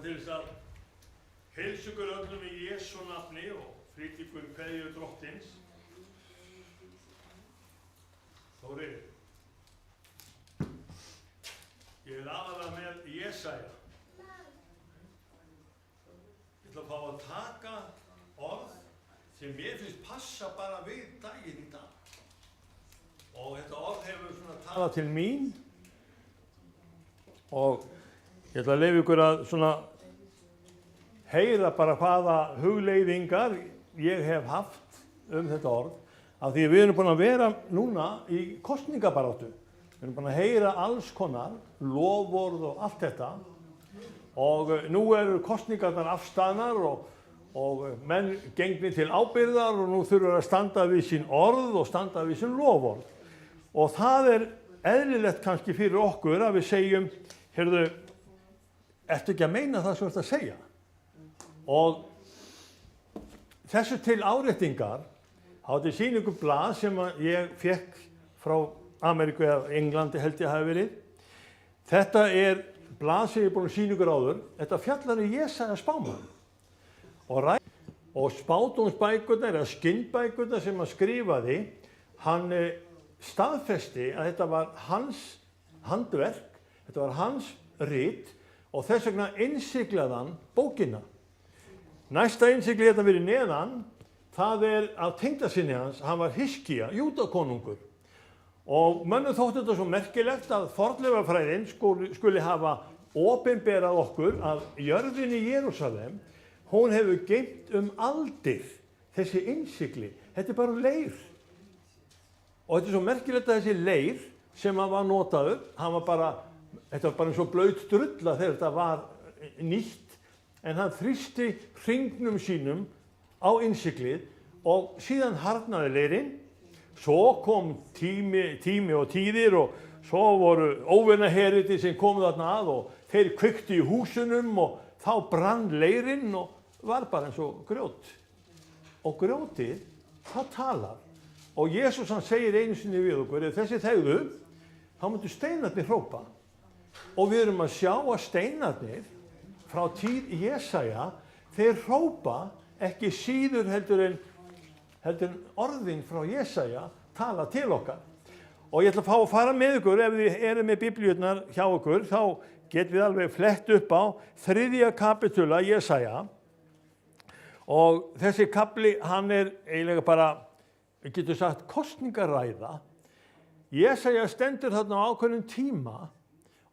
til þess að heilsa ykkur öllum í Jesú nafni og flytja ykkur kveðju Drottins. Þóri, ég aðalega með Jesaja. Ég ætla að fá að taka orð sem mér finnst passa bara við daginn í dag. Og þetta orð hefur svona talað til mín og ég ætla að leyfa ykkur að svona heyra bara hvaða hugleiðingar ég hef haft þetta orð af því við erum búin að vera núna í kosningabaráttu. Við erum búin að heyra alls konar, loforð og allt þetta og nú eru kosningarnar afstaðnar og menn gengnir til ábyrgðar og nú þurfa að standa við sín orð og standa við sín loforð. Og það eðlilegt kannski fyrir okkur að við segjum, heyrðu, ertu ekki að meina það sem þú ert að segja? Og þessu til áréttingar átti sýningu blað sem ég fékk frá Ameríku eða Englandi held ég hafi verið. Þetta blað sem ég er búin að sýna ykkur áður. Þetta fjallar Jesaja spámann. Og spádómsbækurnar eða skinnbækurnar sem hann skrifaði, hann staðfesti að þetta var hans handverk, þetta var hans rit og þess vegna innsiglaði hann bókina. Næsta innsigli þetta fyrir neðan, það af tengdasyni hans, hann var Hiskía, Júdakonungur. Og mönnum þótti þetta svo merkilegt að fornleifafræðin skuli hafa opinberað okkur að jörðin í Jerúsalem, hún hefur geymt aldir þessi innsigli. Þetta bara leir. Og þetta svo merkilegt að þessi leir sem hann var notaður, þetta var bara eins og blaut drulla þegar þetta var nýtt, en hann þrýsti hringnum sínum á innsiglið og síðan harðnaði leirinn. Svo kom tími og tíðir og svo voru óvinaheriti sem kom þarna að og þeir kveiktu í húsunum og þá brann leirinn og var bara eins og grjót. Og grjótið, það talar. Og Jesús hann segir einu sinni við okkur, ef þessi þegðu, þá myndu steinarnir hrópa. Og við erum að sjá að steinarnir frá tíð Jesaja, þeir hrópa ekki síður heldur en orðin frá Jesaja tala til okkar. Og ég ætla að fá að fara með ykkur, ef þið eru með biblíurnar hjá okkur, þá getum við alveg flett upp á 3. kapitula Jesaja. Og þessi kapli, hann eiginlega bara, við getum sagt, kosningaræða. Jesaja stendur þarna á ákveðnum tíma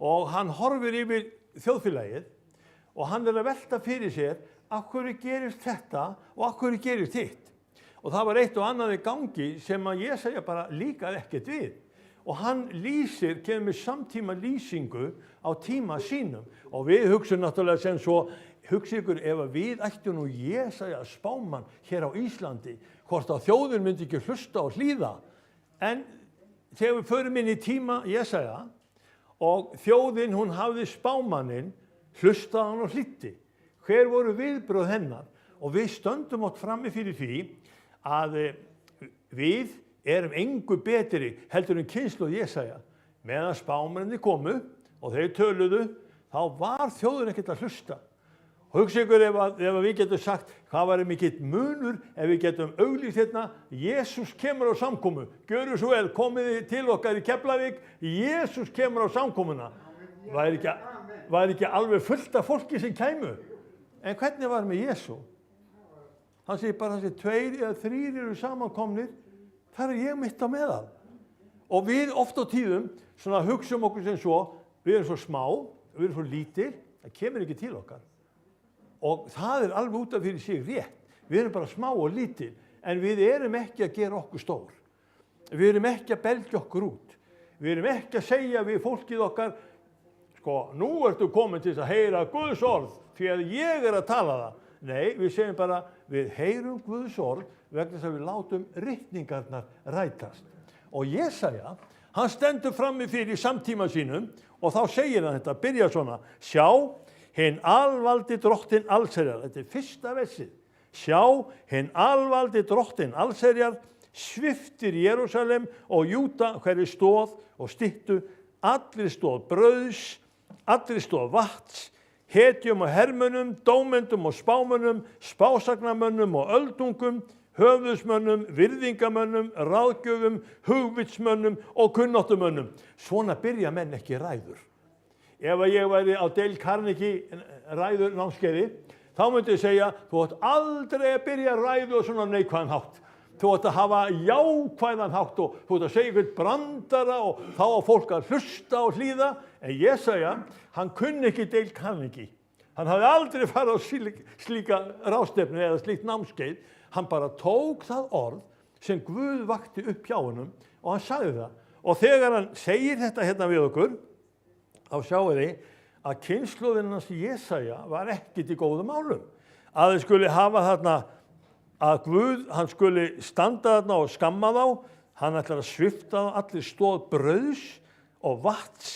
og hann horfir yfir þjóðfélagið og hann að velta fyrir sér af hverju gerist þetta og af hverju gerist hitt. Og það var eitt og annað í gangi sem að Jesaja bara líkaði ekkert við. Og hann kemur með samtíma lýsingu á tíma sínum. Og við hugsum náttúrulega sem svo, hugsið ykkur ef við ættum nú Jesaja spámann hér á Íslandi, hvort að þjóðin myndi ekki hlusta og hlýða. En þegar við förum inn í tíma Jesaja og þjóðin, hún hafði spámanninn, hlustaði hann og hlýddi. Hver voru viðbrögð hennar? Og við stöndum átt frammi fyrir því að við erum engu betri heldur en kynslóð Jesaja. Meðan spámennirnir komu og þeir töluðu, þá var þjóðin ekkert að hlusta. Og hugsa ykkur ef við getum sagt hvað var mikill munur ef við getum auglýst hérna, Jesús kemur á samkomu. Gjörðu svo vel, komið til okkar í Keflavík, Jesús kemur á samkomuna. Var ekki alveg fullt af fólki sem kæmu. En hvernig var með Jesú? Hann segir bara þessi 2 eða 3 eru samankomnir, þar ég mitt á meðal. Og við oft á tíðum svona hugsum okkur sem svo, við erum svo smá, við erum svo lítil, það kemur ekki til okkar. Og það alveg út af fyrir sig rétt. Við erum bara smá og lítil, en við erum ekki að gera okkur stór. Við erum ekki að belgja okkur út. Við erum ekki að segja við fólkið okkar, nú ertu komin til að heyra Guðs orð, því að ég að tala það. Nei, við segjum bara, við heyrum Guðs orð vegna þess að við látum ritningarnar rætast. Og Jesaja, hann stendur frammi fyrir samtíma sínum og þá segir hann þetta, byrja svona, sjá, hinn alvaldi Drottinn allsherjar, þetta fyrsta versið. Sjá, hinn alvaldi Drottinn allsherjar, sviptir Jerúsalem og Júda hverri stóð og styttu, allri stóð brauðs, allri stóð vatns, hetjum og hermönnum, dómendum og spámönnum, spásagnamönnum og öldungum, höfðusmönnum, virðingamönnum, ráðgjöfum, hugvitsmönnum og kunnáttumönnum. Svona byrja menn ekki ræður. Ef ég væri á Dale Carnegie ræður námskeiði, þá myndi ég segja, þú átt aldrei að byrja ræðu á svona neikvæðan hátt. Þú átt að hafa jákvæðan hátt og þú átt að segja einhvern brandara og þá á fólk að hlusta og hlýða. En Jesaja, hann kunni ekki Dale Carnegie. Hann hafði aldrei farið á slíka ráðstefnu eða slíkt námskeið. Hann bara tók það orð sem Guð vakti upp hjá honum og hann sagði það. Og þegar hann segir þetta hérna við okkur, þá sjáum þið að kynslóðin hans Jesaja var ekkert í góðum málum. Að þið skuli hafa þarna, að Guð, hann skuli standa þarna og skamma þá, hann ætlar að svipta þá allir stoð brauðs og vatns,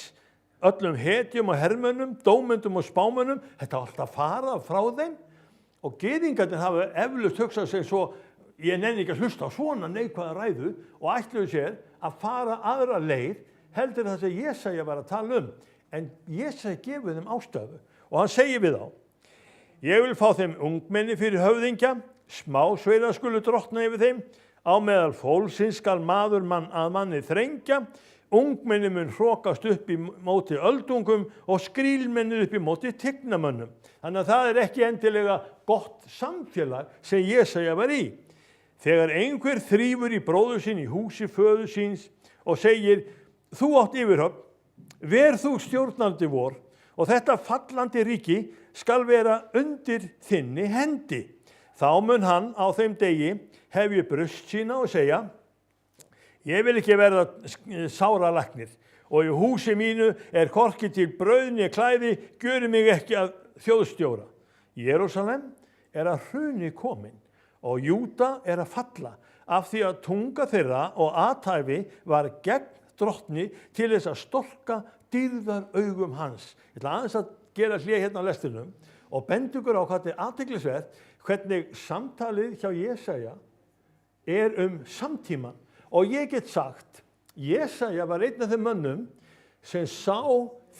öllum hetjum og hermönnum, dómendum og spámönnum, þetta var alltaf farað frá þeim. Og gyðingarnir hafa eflaust hugsað sig svo, ég nenni ekki að hlusta á svona neikvæða ræðu og ætluðu sér að fara aðra leið heldur það sem Jesaja var að tala um. En Jesaja gefur þeim ástæðu og hann segir við þá, ég vil fá þeim ungmenni fyrir höfðingja, smásveinar skulu drottna yfir þeim, á meðal fólksins skal maður mann að manni þrengja, ungmenni mun hrokast upp í móti öldungum og skrílmennir upp í móti tignamönnum. Þannig að það ekki endilega gott samfélag sem Jesaja var í. Þegar einhver þrífur í bróður sín í húsi föður síns og segir, þú átt yfirhöfn, ver þú stjórnandi vor og þetta fallandi ríki skal vera undir þinni hendi. Þá mun hann á þeim degi hefja brjóst sína og segja, ég vil ekki verða sáralæknir og í húsi mínu hvorki til brauð né klæði, gjöri mig ekki að þjóðstjóra. Jerúsalem að hruni komin og Júda að falla af því að tunga þeirra og athæfi var gegn drottni til þess að storka dýrðar augum hans. Ég ætla aðeins að gera hlé hérna á lestinum og benda ykkur á hvað þetta athyglisvert, hvernig samtalið hjá Jesaja samtíman. Og ég get sagt, Jesaja var einn af þeim mönnum sem sá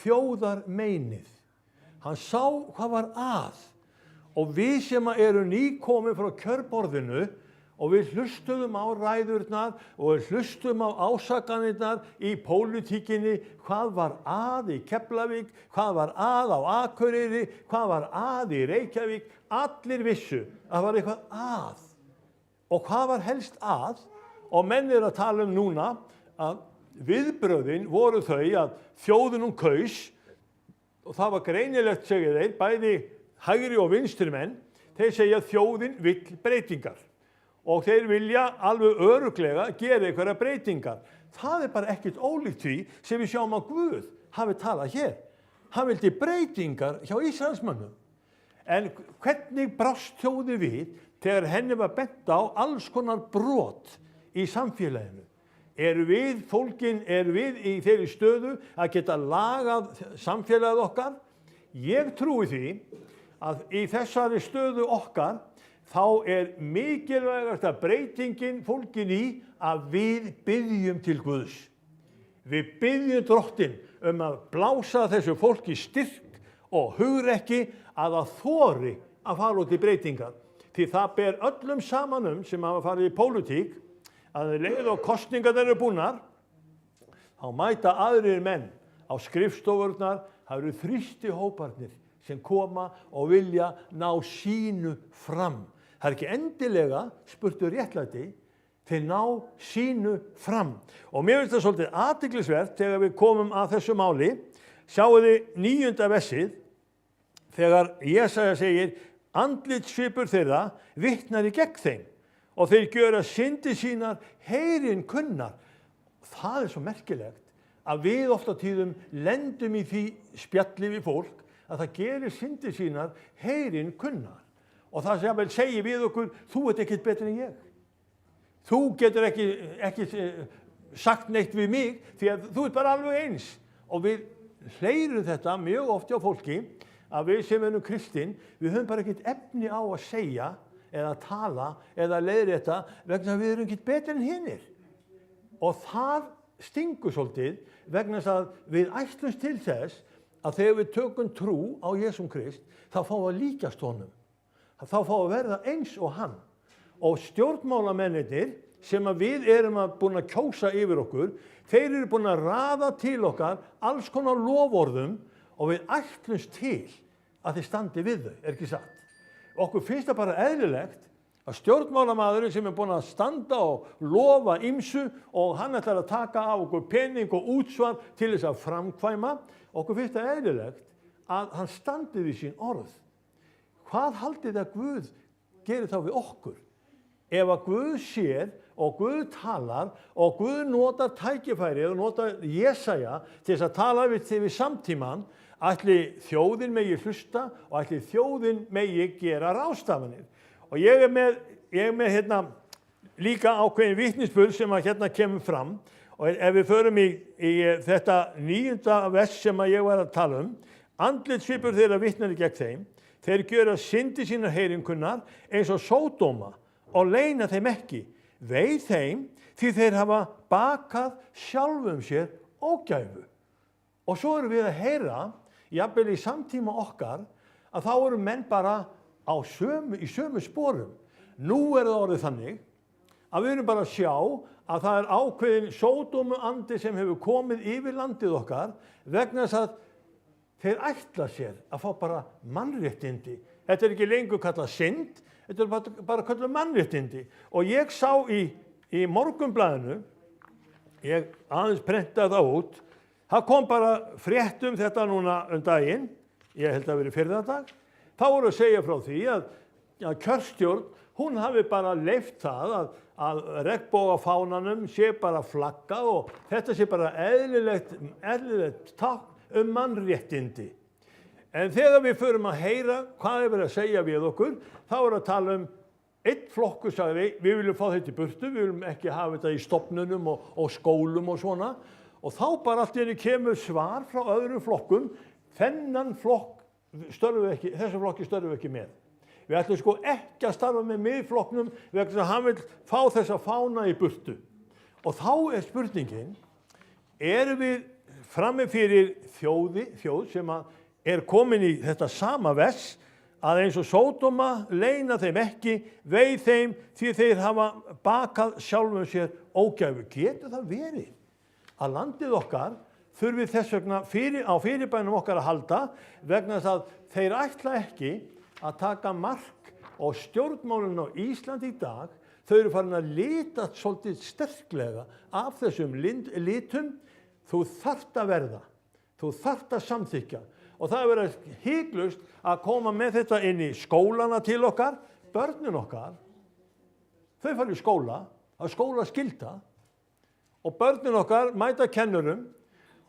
þjóðarmeinið. Hann sá hvað var að. Og við sem eru nýkomin frá kjörborðinu og við hlustuðum á ræðurnar og við hlustuðum á ásakanirnar í pólitíkinni, hvað var að í Keflavík, hvað var að á Akureyri, hvað var að í Reykjavík, allir vissu að það var eitthvað að. Og hvað var helst að? Og menn að tala núna að viðbrögðin voru þau að þjóðin kaus og það var greinilegt, segja þeir, bæði hægri og vinstri menn, þeir segja að þjóðin vill breytingar og þeir vilja alveg örugglega gera einhverja breytingar. Það bara ekkert ólíkt því sem við sjáum að Guð hafi talað hér. Hann vildi breytingar hjá Ísraelsmönnum. En hvernig brást þjóðin við þegar henni var bent á alls konar brot í samfélaginu? Við fólkin, við í þeirri stöðu að geta lagað samfélagið okkar? Ég trúi því að í þessari stöðu okkar þá mikilvægast að breytingin fólkin í að við biðjum til Guðs. Við biðjum Drottinn að blása þessu fólki styrk og hugrekki að það þori að fara út í breytingar. Því það ber öllum saman sem hafa farið í pólitík að leið og kosningar eru búnar, þá mæta aðrir menn á skrifstofurnar, það eru þrýstihóparnir sem koma og vilja ná sínu fram. Það ekki endilega spurtu réttlæti, þeir ná sínu fram. Og mér finnst það svolítið athyglisvert þegar við komum að þessu máli. Sjáu þið 9. versið, þegar Jesaja segir, andlitssvipur þeirra vitnar í gegn þeim og þeir gjöra syndir sínar heyrinn kunnar. Það svo merkilegt að við oft á tíðum lendum í því spjalli við fólk að það gerir syndir sínar heyrinn kunnar. Og það sem vel segir við okkur, þú ekkert betur en ég. Þú getur ekki sagt neitt við mig því að þú bara alveg eins. Og við hleyrum þetta mjög oft hjá fólki að við sem erum kristinn, við höfum bara ekkert efni á að segja eða tala eða leiðrétta vegna að við erum ekkert betur en hinir. Og það stingur svolítið vegna þess að við ætlumst til þess að þegar við tökum trú á Jesúm Krist, þá fáum við að líkjast honum. Þá fáum við að verða eins og hann. Og stjórnmálamennirnir sem að við erum búin að kjósa yfir okkur, þeir eru búin að raða til okkar alls konar loforðum og við ætlumst til að þeir standi við þau, ekki satt. Okkur finnst það bara eðlilegt að stjórnmálamaðurinn sem er búin að standa og lofa ýmsu og hann ætlar að taka af okkur pening og útsvar til þess að framkvæma, okkur finnst það eðlilegt að hann standi við sín orð. Hvað haldið að Guð gerir þá við okkur? Ef að Guð sér og Guð talar og Guð notar tækifærið og notar Jesaja til þess að tala við samtímann, ætli þjóðin megi hlusta og ætli þjóðin megi gera ráðstafanir. Og ég er með hérna líka ákveðin vitnisburð sem að hérna kemur fram. Og ef við förum í þetta 9. vers sem að ég var að tala andlitssvipur þeirra vitnar gegn þeim, þeir gjöra syndi sínar heyrinkunnar eins og Sódóma og leyna þeim ekki. Vei þeim því þeir hafa bakað sjálfum sér ógæfu. Og svo erum við að heyra, jafnvel í samtíma okkar, að þá eru menn bara í sömu sporum. Nú er það orðið þannig að við erum bara að sjá að það er ákveðin sódómuandi sem hefur komið yfir landið okkar vegna þess að þeir ætla sér að fá bara mannréttindi. Þetta er ekki lengur kallað synd, þetta er bara kallað mannréttindi. Og ég sá í Morgunblaðinu, ég aðeins prentaði það út, það kom bara frétt þetta núna daginn, ég held að veri fyrradag, þá voru að segja frá því að kjörstjórn, hún hafi bara leyft það að regnbogafánanum sé bara flaggað og þetta sé bara eðlilegt tákn mannréttindi. En þegar við förum að heyra hvað er verið að segja við okkur, þá er að tala einn flokkur sagði, við viljum fá þetta í burtu, við viljum ekki hafa þetta í stofnunum og skólum og svona. Og þá bara allt í einu kemur svar frá öðrum flokkum, þennan flokk þessu flokki störfum við ekki með. Við ætlum sko ekki að starfa með miðflokknum vegna þess að hann vil fá þessa fána í burtu. Og þá er spurningin, erum við frammi fyrir þjóð sem er komin í þetta sama vers, að eins og Sódóma leyna þeim ekki, vei þeim því þeir hafa bakað sjálfum sér ógæfu. Getur það verið að landið okkar þurfi þess vegna á fyrirbænum okkar að halda vegna þess að þeir ætla ekki að taka mark og stjórnmálin á Íslandi í dag, þau eru farin að lita svolítið sterklega af þessum litum. Þú þarft að verða, þú þarft að samþykja og það er verið hiklaust að koma með þetta inn í skólana til okkar, börnin okkar, þau fara í skóla, að skóla skylda og börnin okkar mæta kennurum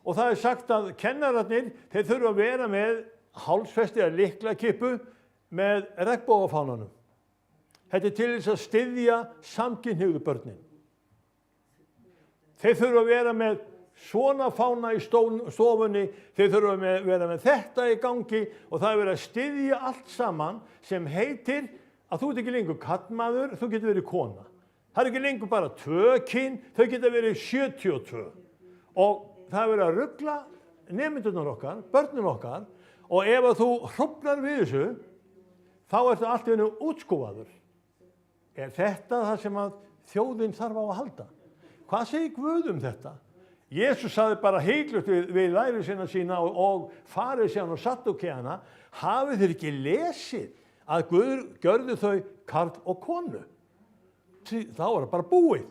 og það er sagt að kennararnir, þeir þurfa að vera með hálsfesti eða lyklakippu með regnbogafánanum. Þetta er til þess að styðja samkynhneigðu börnin. Þeir þurfa að vera með svona fána í stofunni, þeir þurfa að vera með þetta í gangi og það er verið að styðja allt saman sem heitir að þú ert ekki lengur karlmaður, þú getur verið kona. Það er ekki lengur bara 2 kyn, þau geta verið 72. Og það er verið að rugla nemendurnar okkar, börnin okkar og ef að þú hruflar við þessu, þá ertu allt í einu útskúfaður. Er þetta það sem að þjóðin þarf á að halda? Hvað segir Guð þetta? Jesús sagði bara hiklaust við lærisveina sína og farisjana og saddúkæana, hafið þeir ekki lesið að Guð gjörði þau karl og konu? Þá er það bara búið.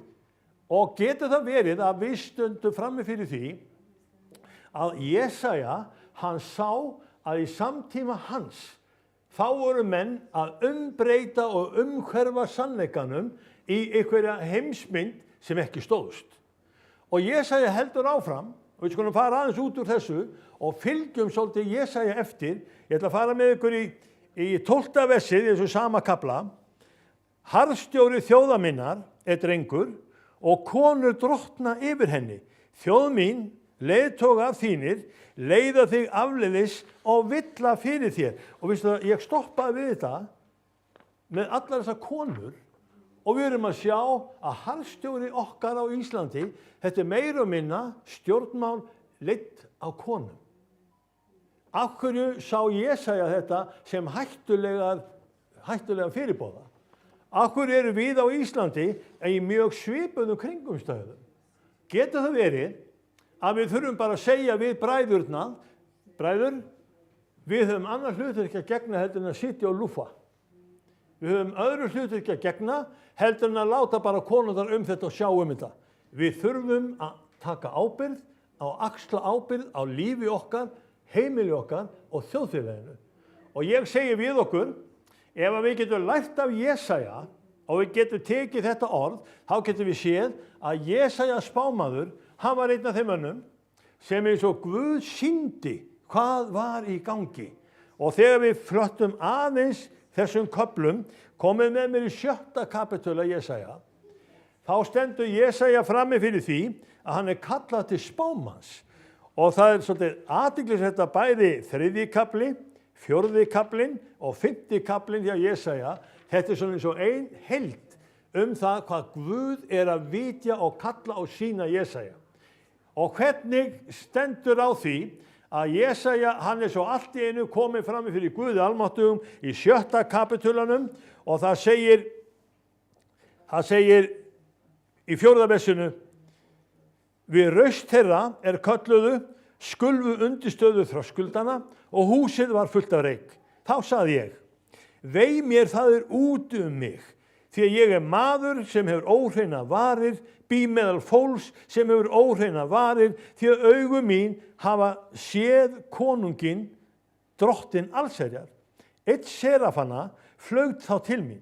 Og getur það verið að við stöndum frammi fyrir því að Jesaja, hann sá að í samtíma hans, þá voru menn að umbreyta og umhverfa sannleikanum í einhverja heimsmynd sem ekki stóðst. Og Jesaja heldur áfram, og við skulum fara aðeins út úr þessu og fylgjum svolítið Jesaja eftir. Ég ætla að fara með ykkur í 12. versið, í þessu sama kafla. Harðstjóri þjóða minnar er drengur og konur drottna yfir henni. Þjóð mín, leiðtogar þínir, leiða þig afleiðis og villa fyrir þér. Og veistu það, ég stoppaði við þetta með allar þessar konur og við erum að sjá að harðstjóri okkar á Íslandi, þetta er meira og minna stjórnmál leitt á konum. Af hverju sá Jesaja þetta sem hættulega fyrirbóða? Af hverju eru við á Íslandi í mjög svipuðum kringumstæðum? Getur það verið að við þurfum bara að segja við bræðurna, bræður, við höfum annar hlutverk að gegna heldur en að sitja og lúffa. Við höfum öðru hlutverk að gegna heldur en að láta bara konurnar þetta og sjá þetta. Við þurfum að taka ábyrgð, axla ábyrgð á lífi okkar, heimili okkar og þjóðfélaginu. Og ég segi við okkur, ef við getum lært af Jesaja og við getum tekið þetta orð, þá getum við séð að Jesaja spámaður, hann var einn af þeim mönnum sem eins og Guð sýndi hvað var í gangi. Og þegar við flöttum aðeins þessum köflum, komið með mér í 7. kapitúla Jesaja, þá stendur Jesaja frammi fyrir því að hann kallað til spámanns. Og það svolítið athyglisvert að bæði 3. kafli, 4. kaflinn og 5. kaflinn hjá Jesaja, þetta svona eins og ein heild það hvað Guð að vitja og kalla og sýna Jesaja. Og hvernig stendur á því að Jesaja, hann svo allt í einu komið fram fyrir Guði almáttugum í 7. kapitúlanum og það segir í 4. versinu: við raust þeirra kölluðu, skulfu undirstöðu þröskuldana og húsið var fullt af reyk. Þá sagði ég: vei mér, það út mig, því að ég maður sem hefur óhreina varir, bý meðal fólks sem hefur óhreina varir, því að augu mín hafa séð konunginn, drottinn allsherjar. Einn serafanna flaug þá til mín.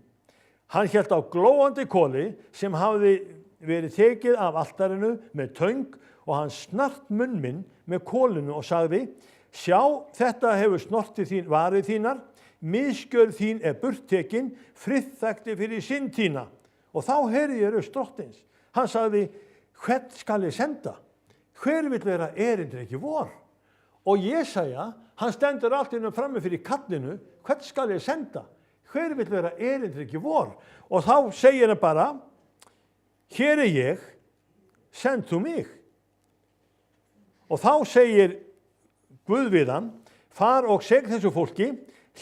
Hann hélt á glóandi koli sem hafði verið tekið af altarinu með töng og hann snart munn minn með kolinu og sagði: sjá, þetta hefur snortið varið þínar, misgjörð þín burttekin, friðþægti fyrir synd þína. Og þá heyrði ég röst drottins. Hann sagði: hvern skal ég senda? Hver vill vera erindreki vor? Og Jesaja, hann stendur allt innum frammi fyrir kallinu: hvern skal ég senda? Hver vill vera erindreki vor? Og þá segir hann bara: hér ég, send þú mig. Og þá segir Guð við hann: far og seg þessu fólki,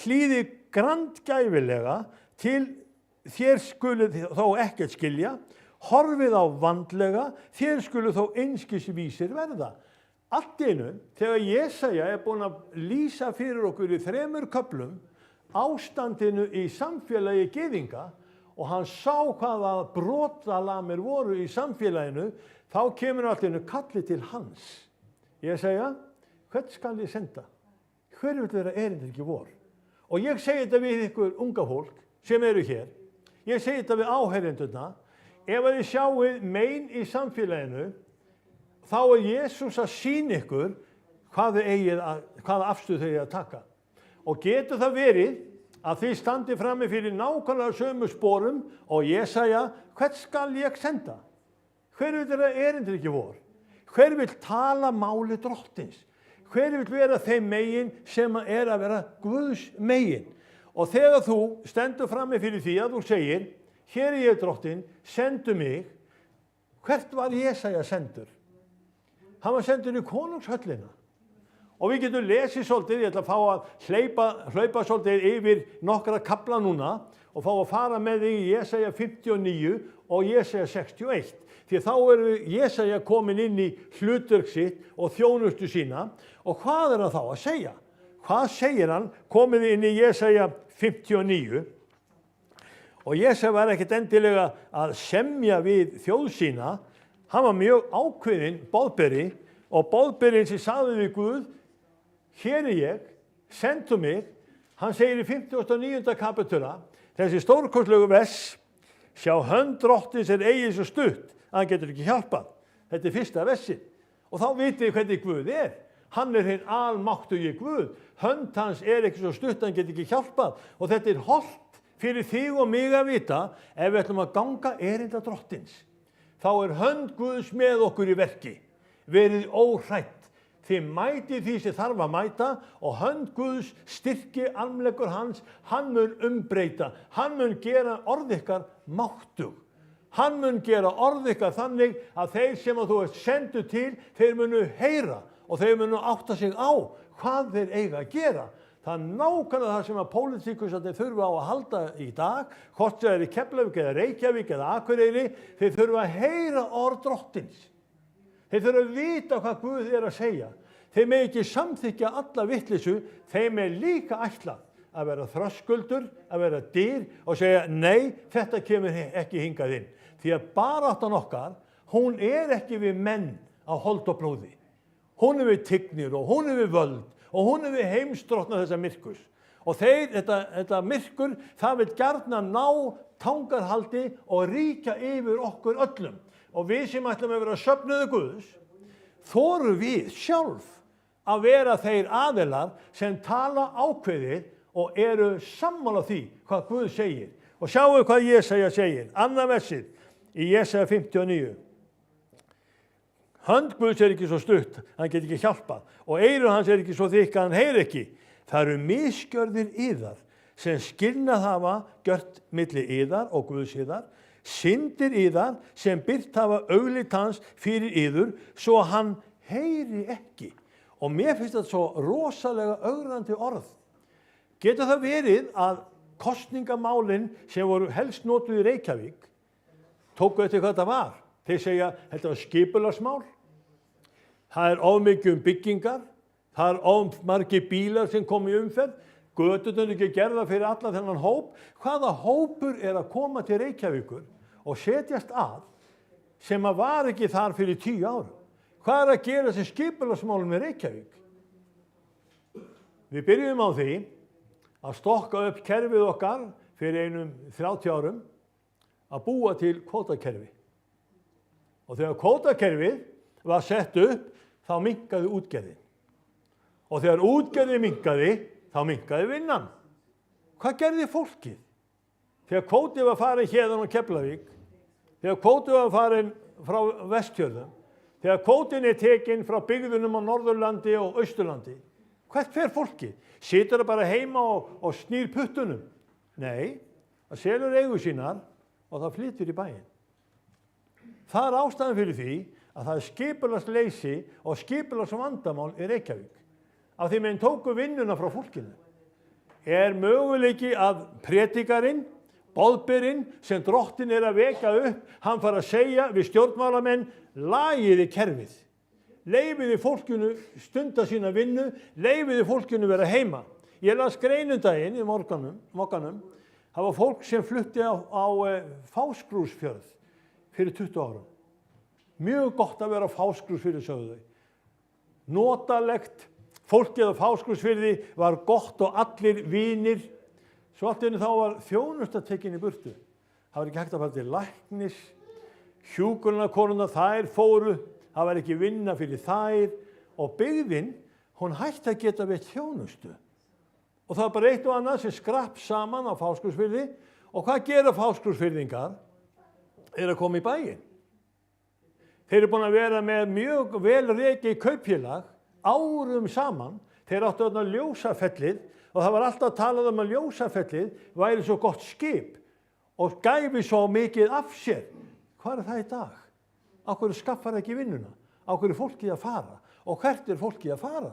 hlýði grandgæfilega til þér skuluð þó ekkert skilja, horfið á vandlega, þér skuluð þó einskis vísir verða. Allt í einu, þegar Jesaja búinn að lýsa fyrir okkur í 3 köflum ástandinu í samfélagi gyðinga og hann sá hvaða brotalamir voru í samfélaginu, þá kemur allt í einu kalli til hans. Jesaja: hvern skal ég senda? Hver vill vera erindreki vor? Og ég segi þetta við ykkur unga fólk sem eru hér. Ég segi þetta við áheyrendurna. Ef þið sjáið mein í samfélaginu, þá Jesús að sýna ykkur hvaða afstöðu þið að taka. Og getur það verið að þið standi frammi fyrir nákvæmlega sömu sporum og Jesaja: hvern skal ég senda? Hver vill vera erindreki vor? Hver vill tala máli drottins? Hver vill vera þeim megin sem að vera Guðs megin? Og þegar þú stendur frammi fyrir því að þú segir: hér ég drottinn, sendu mig. Hvert var Jesaja sendur? Hann var sendur í konungshöllina. Og við getum lesið svolítið, ég ætla að fá að hlaupa svolítið yfir nokkra kafla núna og fá að fara með þig í Jesaja 59 og Jesaja 61. Því þá Jesaja komin inn í hlutverk sitt og þjónustu sína. Og hvað hann þá að segja? Hvað segir hann komið inn í Jesaja 59? Og Jesaja var ekkert endilega að semja við þjóð sína. Hann var mjög ákveðinn boðberi og boðberinn sem sagði við Guð: hér ég, sendu mig. Hann segir í 59. kapitúla, þessi stórkostlegu vers: sjá, hönd drottins eigi svo stutt að hann getur ekki hjálpað. Þetta 1. versið. Og þá vitið þið hvernig Guð Hann hinn almáttugi Guð. Hönd hans ekki svo stutt að hann getur ekki hjálpað. Og þetta hollt fyrir þig og mig að vita, ef við ætlum að ganga erinda drottins. Þá hönd Guðs með okkur í verki. Verið óhrætt. Þið mætið því sem þarf að mæta og hönd Guðs styrki armleggur hans, hann mun umbreyta. Hann mun gera orð ykkar máttug. Hann mun gera orð ykkar þannig að þeir sem þú ert sendu til, þeir munu heyra og þeir munu átta sig á hvað þeir eiga að gera. Það er nákvæmlega það sem að pólitíkusarnir þurfa á að halda í dag, hvort það er í Keflavík eða Reykjavík eða Akureyri, þeir þurfa að heyra orð Drottins. Þeir þurfa að vita hvað Guð er að segja. Þeir með ekki samþykja alla vitleysu, þeim er líka ætlað að vera þröskuldur, að vera dyr og segja nei, þetta kemur ekki hingað inn. Því að baráttan okkar, hún er ekki við menn á hold og blóði. Hún er við tignir og hún er við völd og hún er við heimsdrottna þessa myrkurs. Og þetta myrkur, það vil gjarnan ná tangarhaldi og ríkja yfir okkur öllum. Og við sem ætlum að vera söfnuðu Guðs, þorum við sjálf að vera þeir aðilar sem tala ákveðið og eru sammála því hvað Guð segir. Og sjáu hvað Jesaja segir, annað versið í Jesaja 59. Hönd Guðs er ekki svo stutt, hann get ekki hjálpað og eyru hans er ekki svo þykk að hann heyr ekki. Það eru misgjörðir yðar sem skilnað hafa gjört milli yðar og Guðs yðar, syndir yðar sem byrt hafa auglýtt hans fyrir yður svo hann heyri ekki. Og mér finnst þetta svo rosalega ögrandi orð. Getur það verið að kosningamálin sem voru helst notuð í Reykjavík tóku eftir hvað þetta var? Þeir segja, þetta var skipulagsmál, það er of mikið byggingar, það er of margir bílar sem kom í umferð, göturnar ekki gerða fyrir allan þennan hóp. Hvaða hópur er að koma til Reykjavíkur og setjast að sem að var ekki þar fyrir 10 árum? Hvað er að gera sem skipulagsmálum í Reykjavík? Við byrjum á því að stokka upp kerfið okkar fyrir einum 30 árum að búa til kvótakerfi. Og þegar kvótakerfið var sett upp, þá minnkaði útgerðin. Og þegar útgerðin minnkaði, þá minnkaði vinnan. Hvað gerði fólkið? Þegar kvótið var farin héðan á Keflavík, þegar kvótið var farin frá Vestfjörðum, þegar kvótin er tekin frá byggðunum á Norðurlandi og Austurlandi, hvert fer fólkið? Situr það bara heima og snýr puttunum? Nei, það selur eigur sínar og það flytur í bæinn. Það er ástæðan fyrir því að það er skipulagsleysi og skipulagsvandamál í Reykjavík. Af því menn tóku vinnuna frá fólkinu. Er möguleiki að predikarinn, boðberinn sem Drottinn er að vekja upp, hann fara að segja við stjórnmálamenn, lagiði kerfið. Leyfiði fólkinu stunda sína vinnu, leyfiði fólkinu vera heima. Ég las greinundaginn í morgunum, það var fólk sem flutti á Fáskrúðsfjörð fyrir 20 árum. Mjög gott að vera á Fáskrúðsfirði, sögðu þau. Notalegt, fólkið á Fáskrúðsfirði var gott og allir vinir. Svo allt í einu þá var þjónusta tekin í burtu. Það var ekki hægt að fara til læknis, hjúkrunarkonurnar þær fóru, það var ekki vinna fyrir þær og byggðin, hún hætti að geta veitt þjónustu. Og það var bara eitt og annað sem skrapp saman á Fáskrúðsfirði og hvað gera Fáskrúðsfirðingar? Er að koma í bæinn. Þeir eru búin að vera með mjög vel rekið kaupfélag árum saman. Þeir áttu þarna Ljósafellið og það var alltaf talað um að Ljósafellið væri svo gott skip og gæfi svo mikið af sér. Hvað er það í dag? Á hverju skaffar ekki vinnuna? Á hverju er fólkið að fara? Og hvert er fólkið að fara?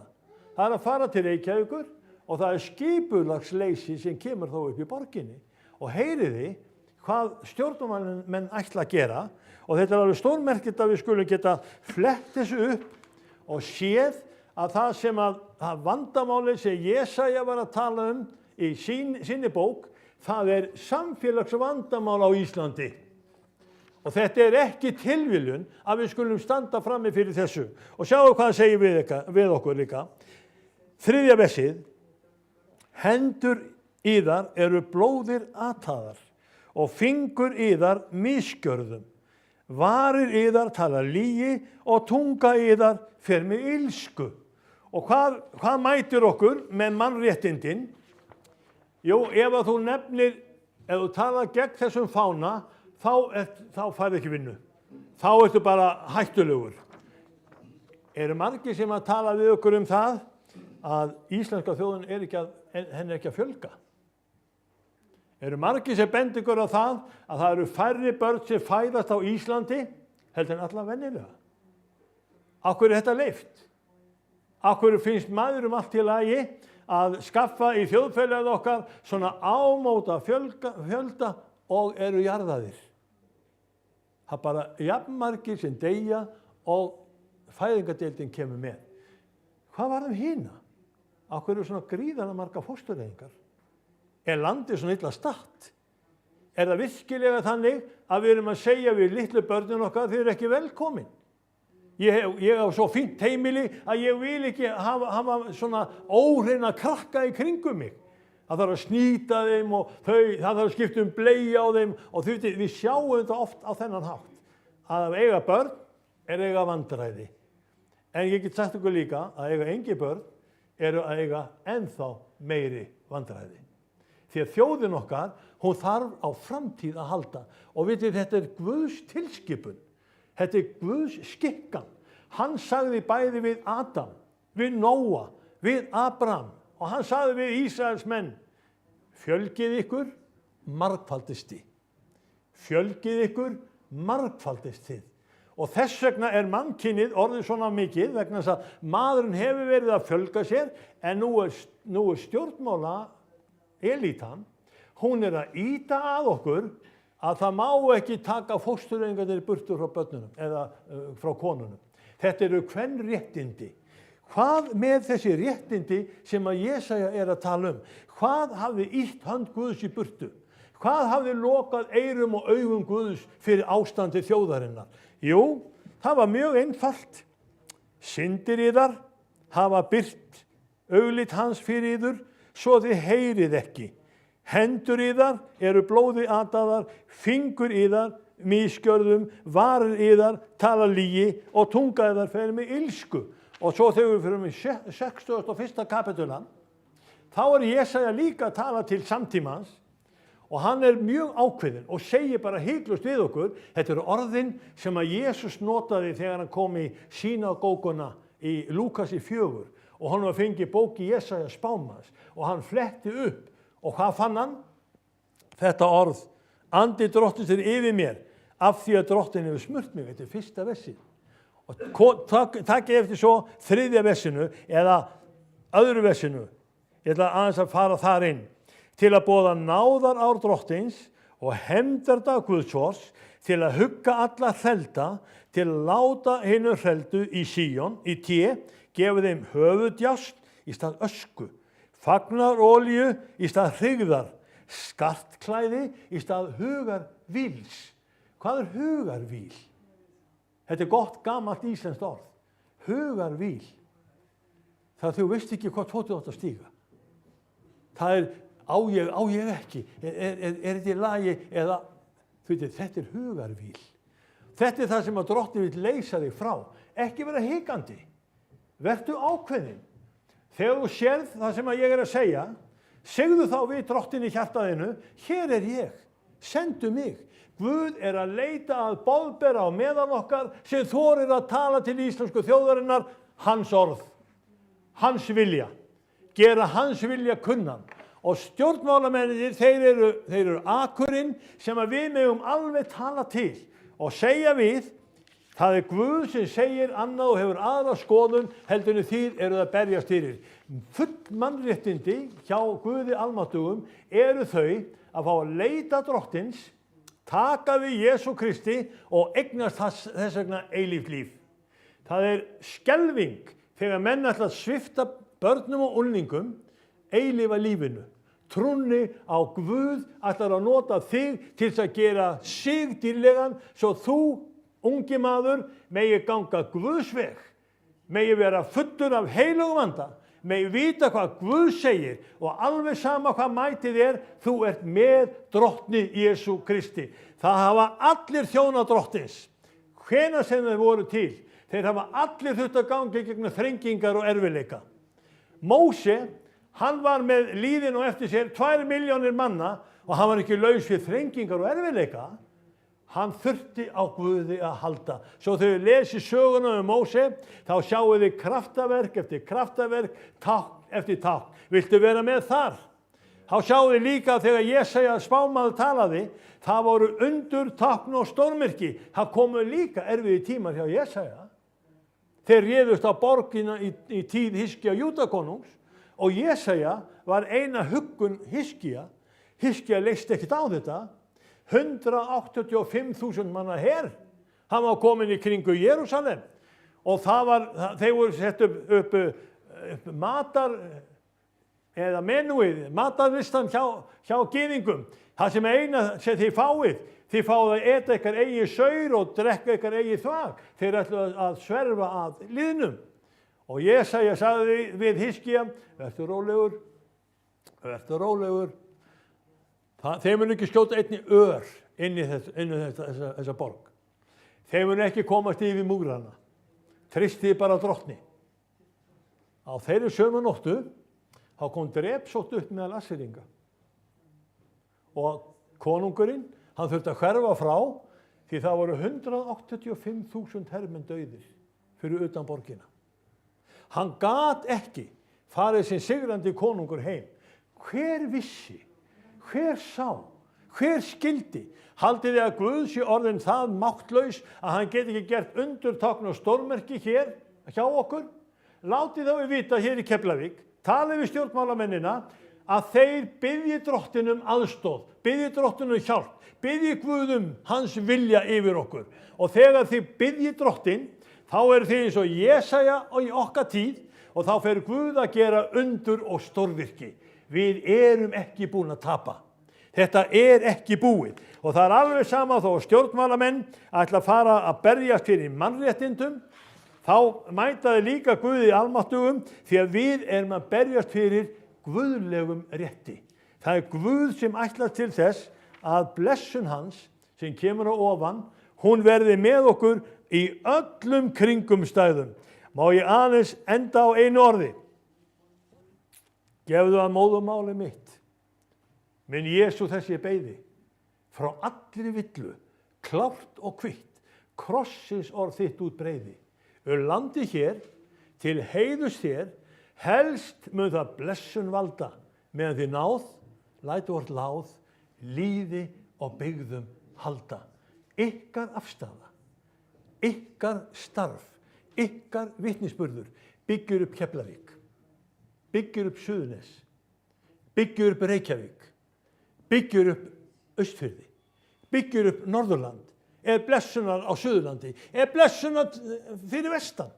Það er að fara til Reykjavíkur og það er skipulagsleysi sem kemur þá upp í borginni. Og heyriði hvað stjórnarmenn ætla að gera og þetta er alveg stórmerkilegt að við skulum geta flett þessu upp og séð að það sem að vandamálið sem Jesaja var að tala um í sinni bók, það er samfélagsvandamál á Íslandi. Og þetta er ekki tilviljun að við skulum standa frammi fyrir þessu. Og sjáu hvað hann segir við okkur líka. 3. versið. Hendur yðar eru blóðir ataðar og fingur yðar misgjörðum. Varir yðar tala lygi og tunga yðar fer með ilsku. Og hvað mætir okkur með mannréttindin? Jú, ef að þú nefnir, ef þú talar gegn þessum fána, þá færðu ekki vinnu. Þá ertu bara hættulegur. Eru margir sem að tala við okkur um það að íslenska þjóðin henni er ekki að fjölga? Eru margir sem bendir ykkur á það að það eru færri börn sem fæðast á Íslandi heldur en alla venjulega? Af hverju er þetta leyft? Af hverju finnst maðurum allt í lagi að skaffa í þjóðfélagið okkar svona ámóta fjölda og eru jarðaðir? Það bara jafnmargir sem deyja og fæðingardeildin kemur með. Hvað var hina? Af hverju svona gríðarlega marga fóstureyðingar? Landið svona illa statt? Það virkilega þannig að við erum að segja við litlu börnin okkar, þið eru ekki velkomin? Ég á svo fínt heimili að ég vil ekki hafa svona óhreina krakka í kringum mig. Það þarf að snýta þeim og það þarf að skipta bleia á þeim og við sjáum þetta oft á þennan hátt. Að eiga börn eiga vandræði. En ég get sagt ykkur líka að eiga engi börn að eiga ennþá meiri vandræði. Því að þjóðin okkar, hún þarf á framtíð að halda. Og vitið, þetta Guðs tilskipun. Þetta Guðs skikkan. Hann sagði bæði við Adam, við Nóa, við Abraham og hann sagði við Ísraels menn, fjölgið ykkur, margfaldist þið. Fjölgið ykkur, margfaldist þið. Og þess vegna mannkynið orðið svona mikið vegna þess að maðurinn hefur verið að fjölga sér en nú stjórnmála elítan, hún að ýta að okkur að það má ekki taka fóstureyðingarnir burtu frá börnunum eða frá konunum. Þetta eru kvenréttindi. Hvað með þessi réttindi sem að Jesaja að tala um? Hvað hafði ýtt hönd Guðs í burtu? Hvað hafði lokað eyrum og augum Guðs fyrir ástandi þjóðarinnar? Jú, það var mjög einfalt. Syndir yðar hafa byrt augliti hans fyrir yður, svo þið heyrið ekki. Hendur yðar eru blóði ataðar, fingur yðar misgjörðum, varir yðar tala lygi og tunga yðar fer með ilsku. Og svo þegar við fyrir með 61. kapitulan, þá Jesaja líka að tala til samtímans og hann mjög ákveðinn og segir bara hiklaust við okkur, þetta eru orðin sem að Jesus notaði þegar hann kom í synagóguna í Lúkasi 4 og hann var fengið bóki Jesaja spámanns og hann fletti upp. Og hvað fann hann? Þetta orð, andi drottins yfir mér, af því að drottin hefur smurt mig, þetta fyrsta versið. Og takkið eftir svo þriðja versinu eða öðru versinu. Ég ætla aðeins að fara þar inn. Til að boða náðar ár drottins og hefndardag Guðsvors, til að hugga alla hrelda, til að láta hinu hreldu í Síón, í gefa þeim höfuðdjást í stað ösku. Fagnarolíu í stað hryggðar, skartklæði í stað hugarvíls. Hvað hugarvíl? Þetta gott gamalt íslenskt orð. Hugarvíl. Það þú veist ekki hvort fótið átt að stíga. Það á ég ekki. Þetta í lagi eða, þetta hugarvíl. Þetta það sem að drottinn vill leysa þig frá. Ekki vera hikandi. Vertu ákveðinn. Þegar þú sérð það sem að ég að segja, segðu þá við drottinn í hjartaðinu, hér ég, sendu mig. Guð að leita að boðbera á meðal okkar sem þorir að tala til íslensku þjóðarinnar hans orð, hans vilja, gera hans vilja kunnan. Og stjórnmálamennir, þeir eru akurinn sem að við megum alveg tala til og segja við, það Guð sem segir annað og hefur aðra skoðun heldur en þið að berjast fyrir. Full mannréttindi hjá Guði almáttugum eru þau að fá að leita drottins, taka við Jesú Kristi og eignast þess vegna eilíft líf. Það skelfing þegar menn ætla að svipta börnum og unglingum eilífa lífinu. Trúnni á Guð ætlar að nota þig til að gera sig dýrlegan svo þú ungi maður megi ganga Guðs veg, megi vera fullur af heilugum anda, megi vita hvað Guð segir og alveg sama hvað mætið þú ert með drottni Jesú Kristi. Það hafa allir þjóna drottins, hvenær sem þeir voru til. Þeir hafa allir þurft að ganga gegnum þrengingar og erfiðleika. Móse, hann var með líðin og eftir sér 2 milljónir manna og hann var ekki laus við þrengingar og erfiðleika. Hann þurfti á Guði að halda. Svo þegar þið lesi söguna Móse, þá sjáu þið kraftaverk eftir kraftaverk, tákn eftir tákn. Viltu vera með þar? Þá sjáu þið líka þegar Jesaja spámaður talaði, það voru undur, tákn og stórmerki. Það komu líka erfiðir tímar hjá Jesaja. þeir réðust á borgina í tíð Hiskja Júdakonungs og Jesaja var eina huggun Hiskja. Hiskja leist ekkert á þetta. 185.000 manna her. Hann var komin í kringu Jerúsalem og þeir voru sett upp matar eða menúið, matarlistan hjá gyðingum. Það sem eina sem þið fáið að eta ykkar eigið saur og drekka ykkar eigið þvag. Þeir ætlu að sverfa að liðnum. Og Jesaja sagði við Hiskja, vertu rólegur. Þeir munu ekki skjóta einni ör inn í þessa borg. Þeir munu ekki komast yfir múrana. Treystiði bara drottni. Á þeirri sömu nóttu þá kom drepsótt upp meðal Assýringa. Og konungurinn, hann þurfti að hverfa frá því það voru 185.000 hermenn dauðir fyrir utan borgina. Hann gat ekki farið sem sigrandi konungur heim. Hver vissi, hver sá, hver skildi? Haldið þið að Guð sé orðinn það máttlaus að hann geti ekki gert undurtákn og stórmerki hér hjá okkur? Látið þá við vita hér í Keflavík, talið við stjórnmálamennina að þeir biðji drottinum aðstoð, biðji drottinum hjálp, biðji Guðum hans vilja yfir okkur. Og þegar þið biðji drottin, þá eru þið eins og Jesaja og í okkar tíð og þá fer Guð að gera undur og stórvirki. Við erum ekki búin að tapa. Þetta ekki búið. Og það alveg sama þó stjórnmálamenn ætla að fara að berjast fyrir mannréttindum, þá mætaði líka Guði almáttugum því að við erum að berjast fyrir guðlegum rétti. Það Guð sem ætlar til þess að blessun hans sem kemur á ofan, hún verði með okkur í öllum kringumstæðum. Má ég aðeins enda á einu orði. Gefðu að móðurmáli mitt. Minn Jesú þess ég beiði. Frá allri villu, klárt og hvitt, krossins orð þitt út breiði. Landi hér, til heiðus þér, helst mun það blessun valda, meðan þið náð, lætu vort láð, líði og byggðum halda. Ykkar afstaða, ykkar starf, ykkar vitnisburður, byggjur upp Keflavík, byggjur upp Suðurnes, byggjur upp Reykjavík, byggjur upp Austfirði, byggjur upp Norðurland, blessunar á Suðurlandi, blessunar fyrir vestan.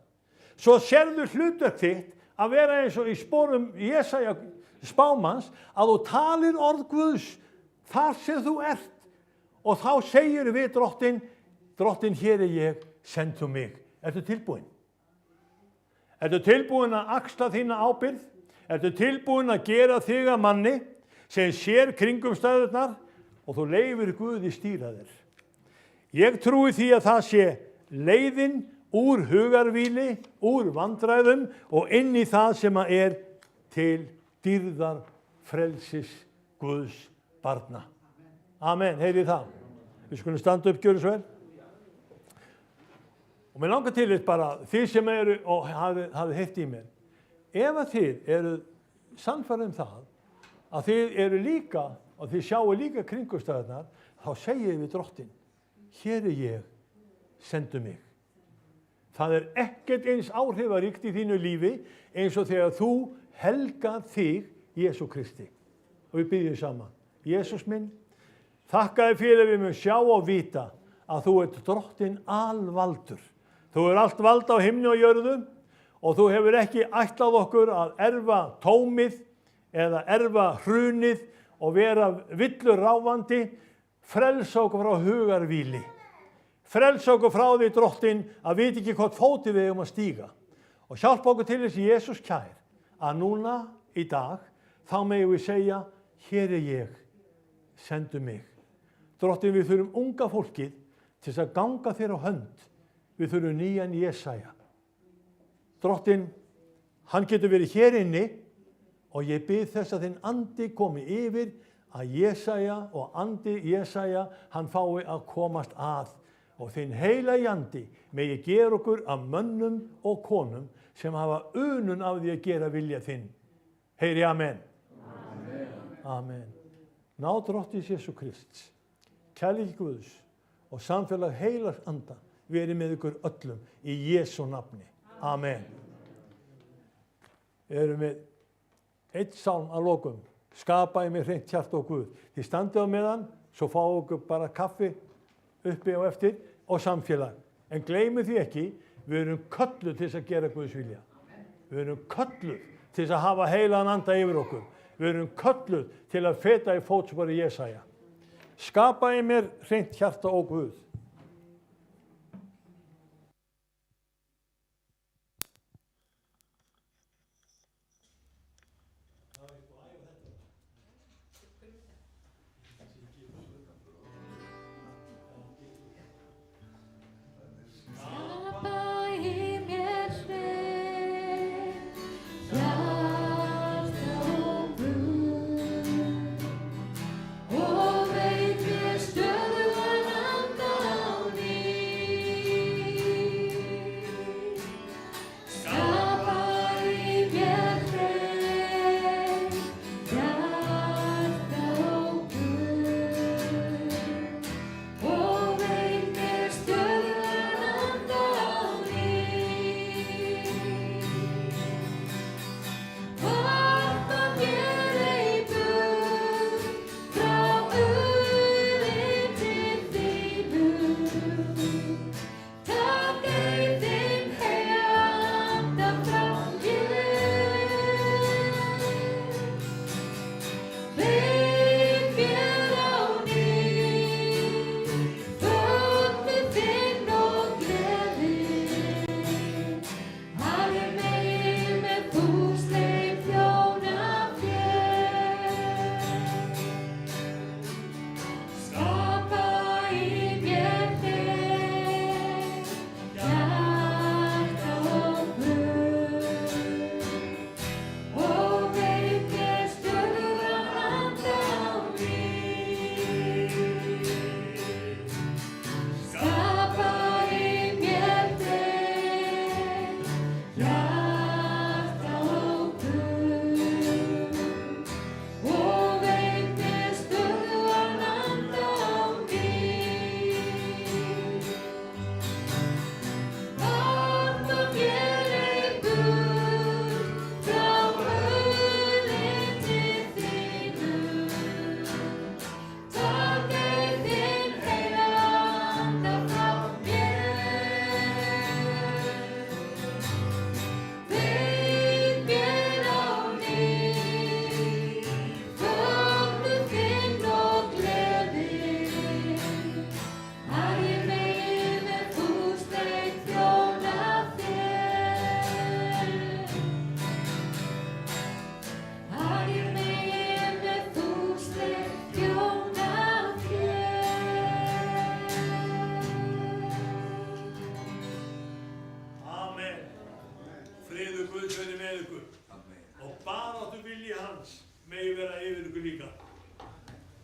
Svo sérðu hlutverk þitt að vera eins og í sporum Jesaja spámanns að þú talir orð Guðs þar sem þú ert. Og þá segir við drottin hér ég, send þú mig. Ertu tilbúin? Ertu tilbúin að axla þína ábyrgð? Ertu tilbúin að gera þig að manni sem sér kringumstæðurnar og þú leyfir Guði stýra þér? Ég trúi því að það sé leiðin úr hugarvíli, úr vandræðum og inn í það sem til dýrðar frelsis Guðs barna. Amen, heyrið það. Við skulum standa upp, gjöru svo vel. Og mér langar til bara, þið sem eru og hafið heyrt í mér, ef að þið eru sannfærð það, að þið eru líka, og þið sjáu líka kringumstæðurnar, þá segið við drottin, hér ég, sendu mig. Það ekkert eins áhrifaríkt í þínu lífi eins og þegar þú helgar þig Jesú Kristi. Og við byggjum saman. Jesús minn, þakka þér fyrir að við mun sjá og vita að þú ert drottin alvaldur. Þú allt vald á himni og jörðu og þú hefur ekki ætlað okkur að erfa tómið eða erfa hrunið og vera villur ráfandi, frelsa okkur frá hugarvíli. Frelsa okkur frá því drottin að vita ekki hvort fóti við að stíga. Og hjálpa okkur til þess Jesús kær að núna í dag þá megum við segja, hér ég, sendu mig. Drottin, við þurfum unga fólkið til þess að ganga þér á hönd. Við þurfum nýjan Jesaja. Drottin, hann getur verið hér inni og ég bið þess að þinn andi komi yfir að Jesaja og andi Jesaja, hann fái að komast að. Og þinn heilagi andi megi gera okkur af mönnum og konum sem hafa unun af því að gera vilja þinn. Heyri, amen. Amen. Amen. Ná drottins Jesú Krists, kærleiki Guðs og samfélag heilags anda verið með ykkur öllum í Jesú nafni. Amen. Erum við eitt sálm að lokum. Skapa í mig hreint hjarta og Guð. Þið standið á meðan, svo fáum okkur bara kaffi uppi og eftir og samfélag. En gleymi því ekki, við erum kölluð til þess að gera Guðs vilja. Við erum kölluð til þess að hafa heilagan anda yfir okkur. Við erum kölluð til að feta í fótspor í Jesaja. Skapa í mér hreint hjarta og Guð.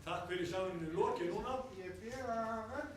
Takk fyrir samfunni lokið núna.